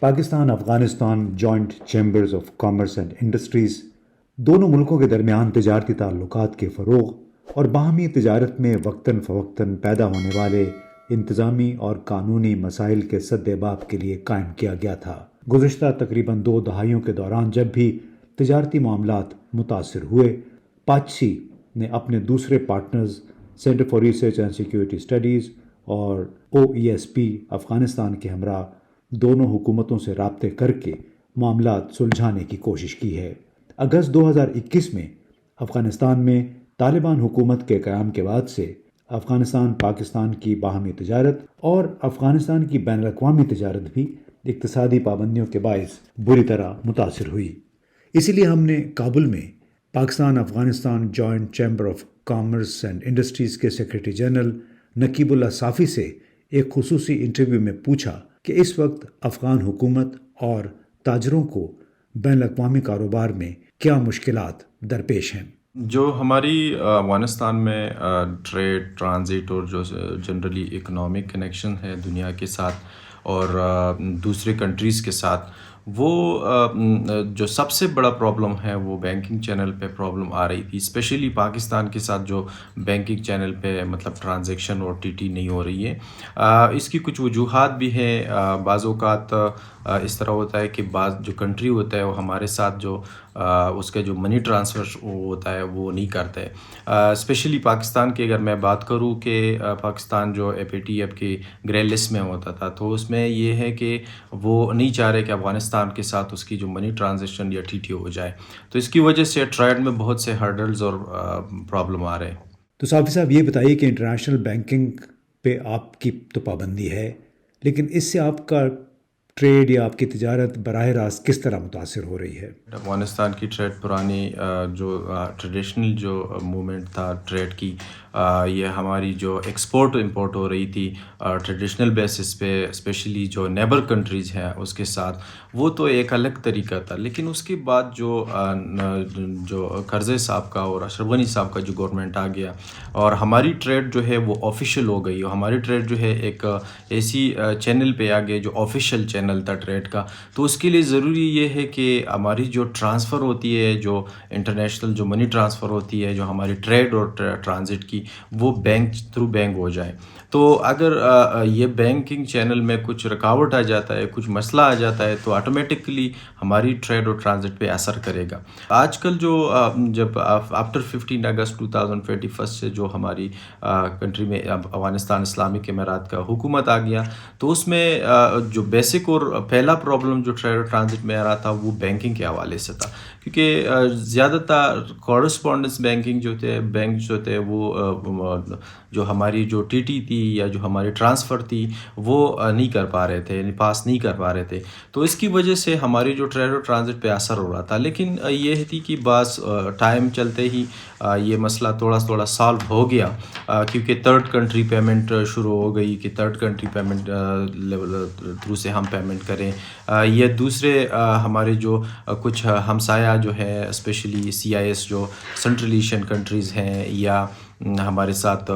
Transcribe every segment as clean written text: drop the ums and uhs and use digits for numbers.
Pakistan Afghanistan joint chambers of commerce and industries دونوں ملکوں کے درمیان تجارتی تعلقات کے فروغ اور باہمی تجارت میں وقتاً فوقتاً پیدا ہونے والے انتظامی اور قانونی مسائل کے سدباب کے لیے قائم کیا گیا تھا۔ گزشتہ تقریباً 2 دہائیوں کے دوران جب بھی تجارتی معاملات متاثر ہوئے، پاچسی نے اپنے دوسرے partners centre for research and security studies اور OESP افغانستان کے ہمراہ دونوں حکومتوں سے رابطے کر کے معاملات سلجھانے کی کوشش کی ہے۔ اگست 2021 میں افغانستان میں طالبان حکومت کے قیام کے بعد سے افغانستان پاکستان کی باہمی تجارت اور افغانستان کی بین الاقوامی تجارت بھی اقتصادی پابندیوں کے باعث بری طرح متاثر ہوئی۔ اسی لیے ہم نے کابل میں Pakistan Afghanistan joint chamber of commerce and industries کے سیکرٹری جنرل نقیب اللہ صافی سے ایک خصوصی انٹرویو میں پوچھا کہ اس وقت افغان حکومت اور تاجروں کو بین الاقوامی کاروبار میں کیا مشکلات درپیش ہیں۔ جو ہماری افغانستان میں ٹریڈ ٹرانزٹ اور جو جنرلی اکنامک کنیکشن ہے دنیا کے ساتھ اور دوسرے کنٹریز کے ساتھ، وہ جو سب سے بڑا پرابلم ہے وہ بینکنگ چینل پہ پرابلم آ رہی تھی، اسپیشلی پاکستان کے ساتھ جو بینکنگ چینل پہ مطلب ٹرانزیکشن اور TT نہیں ہو رہی ہے۔ اس کی کچھ وجوہات بھی ہیں۔ بعض اوقات اس طرح ہوتا ہے کہ بعض جو کنٹری ہوتا ہے وہ ہمارے ساتھ جو اس کا جو منی ٹرانسفر ہوتا ہے وہ نہیں کرتا ہے۔ اسپیشلی پاکستان کی اگر میں بات کروں کہ پاکستان جو FATF کی گرے لسٹ میں ہوتا تھا، تو اس میں یہ ہے کہ وہ نہیں چاہ رہے کہ افغانستان کے ساتھ اس کی جو منی ٹرانزیکشن یا TT ہو جائے، تو اس کی وجہ سے ٹریڈ میں بہت سے ہرڈلز اور پرابلم آ رہے ہیں۔ تو صافی صاحب یہ بتائیے کہ انٹرنیشنل بینکنگ پہ آپ کی تو پابندی ہے، لیکن اس سے آپ کا ٹریڈ یا آپ کی تجارت براہ راست کس طرح متاثر ہو رہی ہے؟ افغانستان کی ٹریڈ پرانی جو ٹریڈیشنل جو موومنٹ تھا ٹریڈ کی، یہ ہماری جو ایکسپورٹ امپورٹ ہو رہی تھی ٹریڈیشنل بیسس پہ، اسپیشلی جو نیبر کنٹریز ہیں اس کے ساتھ، وہ تو ایک الگ طریقہ تھا۔ لیکن اس کے بعد جو کرزئی صاحب کا اور اشرف غنی صاحب کا جو گورنمنٹ آ گیا اور ہماری ٹریڈ جو ہے وہ آفیشیل ہو گئی، اور ہماری ٹریڈ جو ہے ایک ایسی چینل پہ آ گئی جو آفیشیل چینل تھا ٹریڈ کا، تو اس کے لیے ضروری یہ ہے کہ ہماری جو ٹرانسفر ہوتی ہے، جو انٹرنیشنل جو منی ٹرانسفر ہوتی ہے، جو ہماری ٹریڈ اور ٹرانزٹ کی، وہ بینک تھرو بینک ہو جائے۔ تو اگر یہ بینکنگ چینل میں کچھ رکاوٹ آ جاتا ہے، کچھ مسئلہ آ جاتا ہے، تو آٹومیٹکلی ہماری ٹریڈ اور ٹرانزٹ پہ اثر کرے گا۔ آج کل جو جب آفٹر 15 اگست 2021 سے جو ہماری کنٹری میں افغانستان اسلامک امارات کا حکومت آ گیا، تو اس میں جو بیسک اور پہلا پرابلم جو ٹریڈ اور ٹرانزٹ میں آ رہا تھا وہ بینکنگ کے حوالے سے تھا، کیونکہ زیادہ تر کورسپونڈنس بینکنگ جو تھے، بینک جو تھے، وہ جو ہماری جو TT تھی یا جو ہماری ٹرانسفر تھی وہ نہیں کر پا رہے تھے، پاس نہیں کر پا رہے تھے، تو اس کی وجہ سے ہماری جو ٹریڈ اور ٹرانزٹ پہ اثر ہو رہا تھا۔ لیکن یہ تھی کہ بعض ٹائم چلتے ہی یہ مسئلہ تھوڑا سالو ہو گیا، کیونکہ تھرڈ کنٹری پیمنٹ شروع ہو گئی کہ third country payment level through سے ہم پیمنٹ کریں۔ یہ دوسرے ہمارے جو کچھ ہمسایہ جو ہے، اسپیشلی CIS جو سنٹرل ایشین کنٹریز ہیں، یا ہمارے ساتھ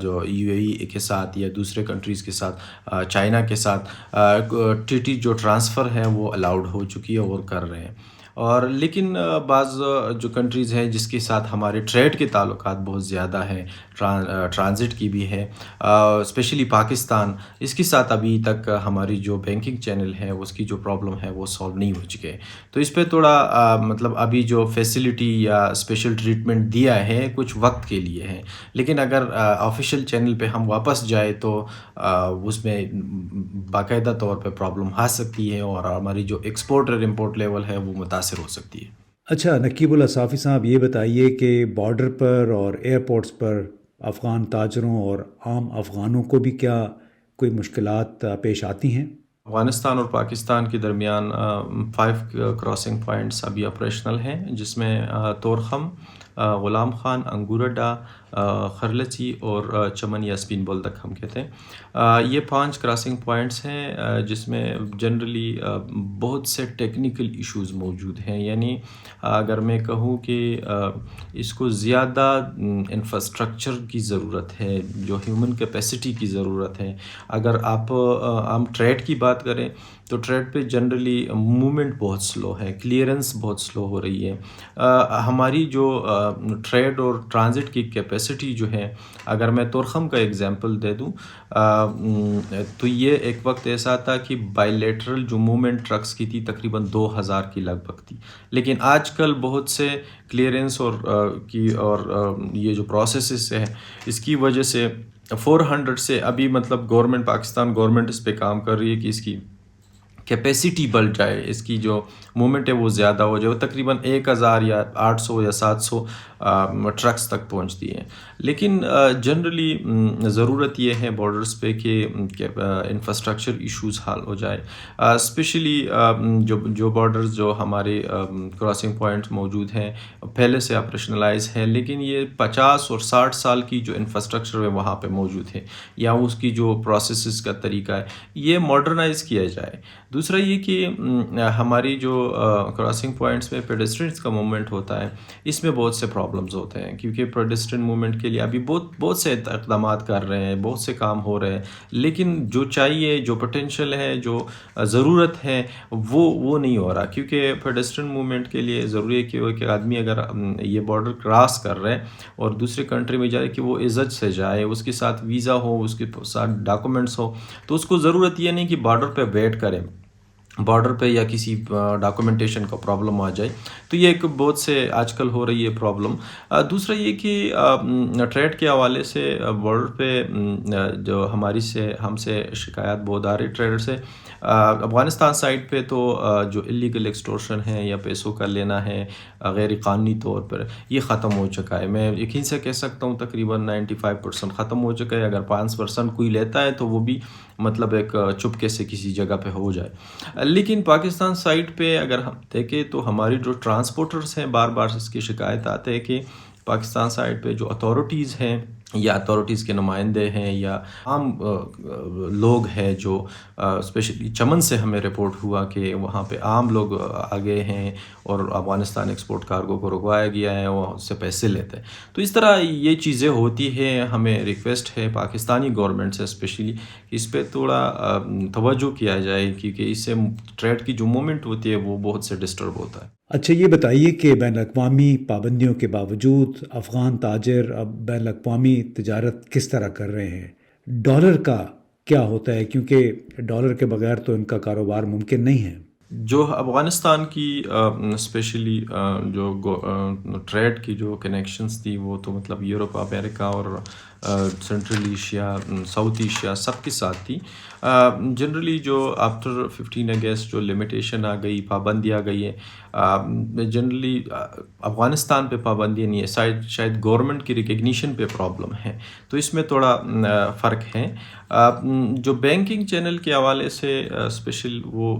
جو UAE کے ساتھ یا دوسرے کنٹریز کے ساتھ، چائنا کے ساتھ TT جو ٹرانسفر ہے وہ الاؤڈ ہو چکی ہے اور کر رہے ہیں۔ اور لیکن بعض جو کنٹریز ہیں جس کے ساتھ ہمارے ٹریڈ کے تعلقات بہت زیادہ ہیں، ٹرانزٹ کی بھی ہے، اسپیشلی پاکستان، اس کے ساتھ ابھی تک ہماری جو بینکنگ چینل ہے اس کی جو پرابلم ہے وہ سالو نہیں ہو چکے، تو اس پہ تھوڑا مطلب ابھی جو فیسلٹی یا اسپیشل ٹریٹمنٹ دیا ہے کچھ وقت کے لیے ہے، لیکن اگر آفیشیل چینل پہ ہم واپس جائے تو اس میں باقاعدہ طور پہ پرابلم آ سکتی ہے اور ہماری جو ایکسپورٹ اور امپورٹ لیول ہے وہ متاثر ہو سکتی ہے۔ اچھا نقیب اللہ صافی صاحب، یہ بتائیے کہ بارڈر پر اور ایئرپورٹس پر افغان تاجروں اور عام افغانوں کو بھی کیا کوئی مشکلات پیش آتی ہیں؟ افغانستان اور پاکستان کے درمیان 5 کراسنگ پوائنٹس ابھی آپریشنل ہیں، جس میں تورخم، غلام خان، انگورڈا، خرلچی اور چمن یا اسپین بول تک ہم کہتے ہیں۔ یہ 5 کراسنگ پوائنٹس ہیں جس میں جنرلی بہت سے ٹیکنیکل ایشوز موجود ہیں، یعنی اگر میں کہوں کہ اس کو زیادہ انفراسٹرکچر کی ضرورت ہے، جو ہیومن کیپیسٹی کی ضرورت ہے۔ اگر آپ ہم ٹریڈ کی بات کریں تو ٹریڈ پہ جنرلی موومنٹ بہت سلو ہے, کلیئرنس بہت سلو ہو رہی ہے. ہماری جو ٹریڈ اور ٹرانزٹ کی کیپیسٹی جو ہے, اگر میں تورخم کا ایگزامپل دے دوں تو یہ ایک وقت ایسا تھا کہ بائی لیٹرل جو موومنٹ ٹرکس کی تھی تقریباً 2000 کی لگ بھگ تھی, لیکن آج کل بہت سے کلیئرنس اور یہ جو پروسیسز ہے اس کی وجہ سے 400 سے ابھی مطلب پاکستان گورنمنٹ اس پہ کام کر رہی ہے کہ اس کی کیپیسٹی بڑھ جائے, اس کی جو موومنٹ ہے وہ زیادہ ہو جائے, وہ تقریباً 1000 یا 800 یا 700 ٹرکس تک پہنچتی ہیں. لیکن جنرلی ضرورت یہ ہے بارڈرز پہ کہ انفراسٹرکچر ایشوز حل ہو جائے, اسپیشلی جو بارڈرز جو ہمارے کراسنگ پوائنٹس موجود ہیں پہلے سے آپریشنلائز ہے, لیکن یہ 50 اور 60 سال کی جو انفراسٹرکچر ہے وہاں پہ موجود ہے, یا اس کی جو پروسیسز کا طریقہ ہے یہ ماڈرنائز کیا جائے. دوسرا یہ کہ ہماری جو کراسنگ پوائنٹس میں پیڈسٹرینس کا موومنٹ ہوتا ہے اس میں بہت سے پرابلمز ہوتے ہیں, کیونکہ پیڈسٹرین موومنٹ کے لیے ابھی بہت سے اقدامات کر رہے ہیں, بہت سے کام ہو رہے ہیں, لیکن جو چاہیے, جو پوٹینشیل ہے, جو ضرورت ہے وہ نہیں ہو رہا. کیونکہ پیڈسٹرین موومنٹ کے لیے ضروری ہے کہ ایک آدمی اگر یہ بارڈر کراس کر رہے ہیں اور دوسرے کنٹری میں جائے کہ وہ عزت سے جائے, اس کے ساتھ ویزا ہو, اس کے ساتھ ڈاکومنٹس ہو, تو اس کو ضرورت یہ نہیں کہ بارڈر پہ ویٹ کرے, بارڈر پہ یا کسی ڈاکومنٹیشن کا پرابلم آ جائے. تو یہ ایک بہت سے آج کل ہو رہی ہے پرابلم. دوسرا یہ کہ ٹریڈ کے حوالے سے بارڈر پہ جو ہم سے شکایات بہت آ رہی ٹریڈر سے, افغانستان سائڈ پہ تو جو اللیگل ایکسٹورشن ہے یا پیسوں کا لینا ہے غیر قانونی طور پر, یہ ختم ہو چکا ہے. میں یقین سے کہہ سکتا ہوں تقریباً 95% ختم ہو چکا ہے. اگر 5% کوئی لیتا ہے تو وہ بھی مطلب ایک چپکے سے کسی جگہ پہ ہو جائے. لیکن پاکستان سائٹ پہ اگر ہم دیکھیں تو ہماری جو ٹرانسپورٹرز ہیں بار بار اس کی شکایت آتے ہیں کہ پاکستان سائٹ پہ جو اتھارٹیز ہیں یا اتھارٹیز کے نمائندے ہیں یا عام لوگ ہیں, جو اسپیشلی چمن سے ہمیں رپورٹ ہوا کہ وہاں پہ عام لوگ آگے ہیں اور افغانستان ایکسپورٹ کارگو کو رکوایا گیا ہے, وہ اس سے پیسے لیتے ہیں. تو اس طرح یہ چیزیں ہوتی ہیں. ہمیں ریکویسٹ ہے پاکستانی گورنمنٹ سے اسپیشلی کہ اس پہ تھوڑا توجہ کیا جائے, کیونکہ اس سے ٹریڈ کی جو موومنٹ ہوتی ہے وہ بہت سے ڈسٹرب ہوتا ہے. اچھا یہ بتائیے کہ بین الاقوامی پابندیوں کے باوجود افغان تاجر اب بین الاقوامی تجارت کس طرح کر رہے ہیں؟ ڈالر کا کیا ہوتا ہے؟ کیونکہ ڈالر کے بغیر تو ان کا کاروبار ممکن نہیں ہے. جو افغانستان کی اسپیشلی جو ٹریڈ کی جو کنیکشنز تھی وہ تو مطلب یورپ, امریکہ اور سینٹرل ایشیا, ساؤتھ ایشیا سب کے ساتھ تھی. جنرلی جو آفٹر 15 اگست جو لمیٹیشن آ گئی, پابندی آ گئی ہے, جنرلی افغانستان پہ پابندی نہیں ہے, شاید گورنمنٹ کی ریکگنیشن پہ پرابلم ہے, تو اس میں تھوڑا فرق ہے. جو بینکنگ چینل کے حوالے سے اسپیشل وہ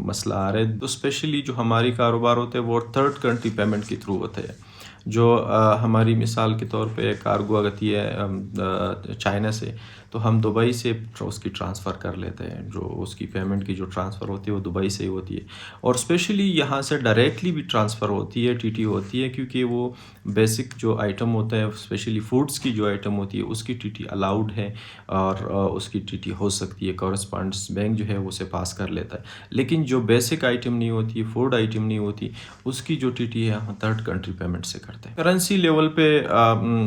مسئلہ آ رہا ہے, تو اسپیشلی جو ہماری کاروبار ہوتے ہیں وہ تھرڈ کنٹری پیمنٹ کے تھرو ہوتے ہیں. جو ہماری مثال کے طور پہ کارگو آتی ہے چائنا سے, تو ہم دبئی سے اس کی ٹرانسفر کر لیتے ہیں. جو اس کی پیمنٹ کی جو ٹرانسفر ہوتی ہے وہ دبئی سے ہی ہوتی ہے, اور اسپیشلی یہاں سے ڈائریکٹلی بھی ٹرانسفر ہوتی ہے, ٹی ٹی ہوتی ہے, کیونکہ وہ بیسک جو آئٹم ہوتا ہے اسپیشلی فوڈس کی جو آئٹم ہوتی ہے اس کی ٹی ٹی الاؤڈ ہے, اور اس کی ٹی ٹی ہو سکتی ہے. کورسپانڈنس بینک جو ہے وہ اسے پاس کر لیتا ہے. لیکن جو بیسک آئٹم نہیں ہوتی, فوڈ آئٹم نہیں ہوتی, اس کی جو ٹی ٹی ہے ہم تھرڈ کنٹری پیمنٹ سے کرتے ہیں. کرنسی لیول پہ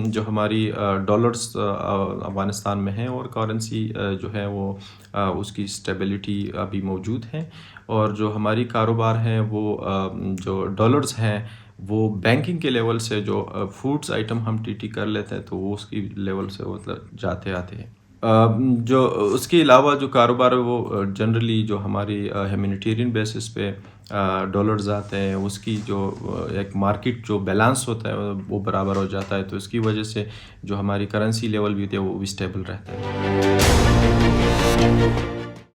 جو ہماری ڈالرز افغانستان میں ہیں, اور کرنسی جو ہے وہ اس کی اسٹیبلٹی ابھی موجود ہے, اور جو ہماری کاروبار ہیں وہ جو ڈالرز ہیں وہ بینکنگ کے لیول سے جو فوڈس آئٹم ہم ٹی ٹی کر لیتے ہیں تو وہ اس کی لیول سے مطلب جاتے آتے ہیں. جو اس کے علاوہ جو کاروبار ہے وہ جنرلی جو ہماری ہیومینیٹیرین بیسس پہ ڈالرز آتے ہیں, اس کی جو ایک مارکیٹ جو بیلنس ہوتا ہے وہ برابر ہو جاتا ہے, تو اس کی وجہ سے جو ہماری کرنسی لیول بھی ہوتی ہے وہ بھی اسٹیبل رہتا ہے.